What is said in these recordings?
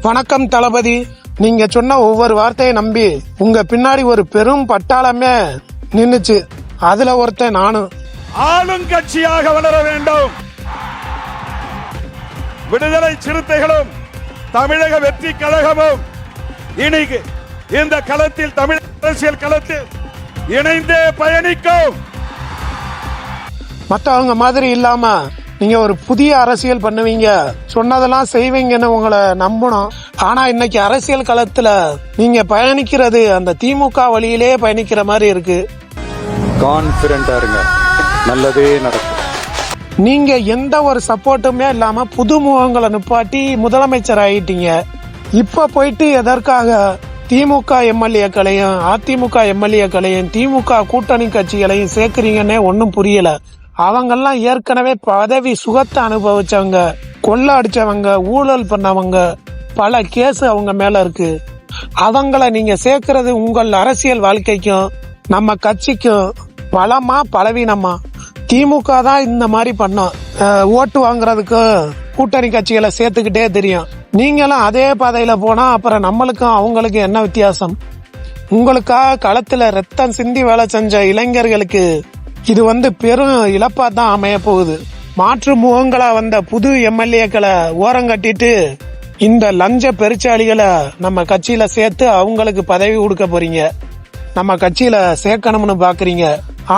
வணக்கம் தளபதி. நீங்க சொன்ன ஒவ்வொரு வார்த்தையை நம்பி உங்க பின்னாடி ஒரு பெரும் பட்டாளமே நின்னுச்சு. அதுல ஒருத்தன் நானும். ஆளுங்கட்சியாக வளர வேண்டும். விடுதலை சிறுத்தைகளும் தமிழக வெற்றி கழகமும் இன்னைக்கு இந்த களத்தில், தமிழ் அரசியல் களத்தில் இணைந்தே பயணிக்கும். மற்றவங்க மாதிரி இல்லாம நீங்க ஒரு புதிய அரசியல் பண்ணுவீங்க, சொன்னதெல்லாம் செய்வீங்கன்னு உங்களை நம்பணும். ஆனா இன்னைக்கு அரசியல் களத்துல நீங்க பயணிக்கிறது அந்த திமுக வழியிலே பயணிக்கிற மாதிரி இருக்கு. கான்பிடென்ட்டா இருங்க, நல்லதே நடக்கும். நீங்க எந்த ஒரு சப்போர்ட்டுமே இல்லாம புது முகங்களை நிப்பாட்டி முதலமைச்சர் ஆயிட்டீங்க. இப்ப போயிட்டு எதற்காக திமுக எம்எல்ஏக்களையும் அதிமுக எம்எல்ஏக்களையும் திமுக கூட்டணி கட்சிகளையும் சேர்க்கிறீங்கன்னே ஒன்னும் புரியல. அவங்கெல்லாம் ஏற்கனவே பதவி சுகத்தை அனுபவிச்சவங்க, கொள்ள அடிச்சவங்க, ஊழல் பண்ணவங்க, பல கேஸ் அவங்க மேல இருக்கு. அவங்கள நீங்க சேர்க்கிறது உங்கள் அரசியல் வாழ்க்கைக்கும் நம்ம கட்சிக்கும் பலமா பலவீனமா? திமுக தான் இந்த மாதிரி பண்ணோம், ஓட்டு வாங்குறதுக்கும் கூட்டணி கட்சிகளை சேர்த்துக்கிட்டே தெரியும். நீங்களும் அதே பாதையில போனா அப்புறம் நம்மளுக்கும் அவங்களுக்கும் என்ன வித்தியாசம்? உங்களுக்காக களத்துல ரத்தம் சிந்தி வேலை செஞ்ச இளைஞர்களுக்கு இது பெரும் இழப்பா தான் அமைய போகுது. மாற்று முகங்களா வந்த புது எம்எல்ஏக்களை ஓரங்கட்டிட்டு இந்த லஞ்ச பெருச்சாளிகளை நம்ம கட்சியில சேர்த்து அவங்களுக்கு பதவி கொடுக்க போறீங்க. நம்ம கட்சியில சேர்க்கணும்னு பாக்குறீங்க.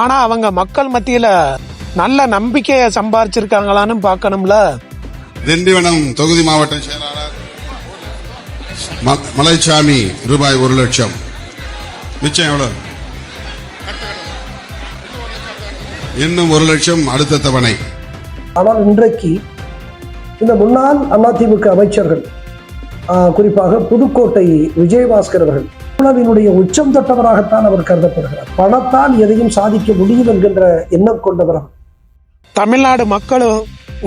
ஆனா அவங்க மக்கள் மத்தியில நல்ல நம்பிக்கையை சம்பாதிச்சிருக்காங்களான்னு பாக்கணும்ல. திண்டிவனம் தொகுதி மாவட்ட செயலாளர் மலைச்சாமி ரூபாய் 1 லட்சம். மிச்சம் எவ்வளவு? இன்னும் 1 லட்சம் அடுத்த தவணை. ஆனால் இன்றைக்கு இந்த முன்னாள் அதிமுக அமைச்சர்கள், குறிப்பாக புதுக்கோட்டை விஜயபாஸ்கர் அவர்கள் உணவினுடைய உச்சம் தொட்டவராகத்தான் அவர் கருதப்படுகிறார். பணத்தால் எதையும் சாதிக்க முடியும் என்கின்ற எண்ணம் கொண்டவர். தமிழ்நாடு மக்களும்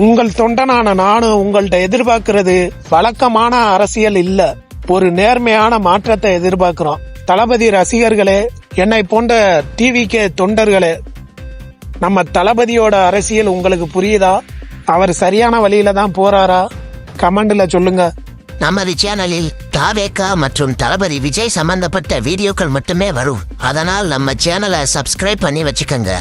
உங்கள் தொண்டனான நானும் உங்கள்கிட்ட எதிர்பார்க்கிறது வழக்கமான அரசியல் இல்ல, ஒரு நேர்மையான மாற்றத்தை எதிர்பார்க்கிறோம். தளபதி ரசிகர்களே, என்னை போன்ற டிவிகே தொண்டர்களே, நம்ம தளபதியோட அரசியல் உங்களுக்கு புரியுதா? அவர் சரியான வழியில தான் போறாரா? கமெண்ட்ல சொல்லுங்க. நமது சேனலில் தாவேகா மற்றும் தளபதி விஜய் சம்பந்தப்பட்ட வீடியோக்கள் மட்டுமே வரும். அதனால் நம்ம சேனலை சப்ஸ்கிரைப் பண்ணி வச்சுக்கோங்க.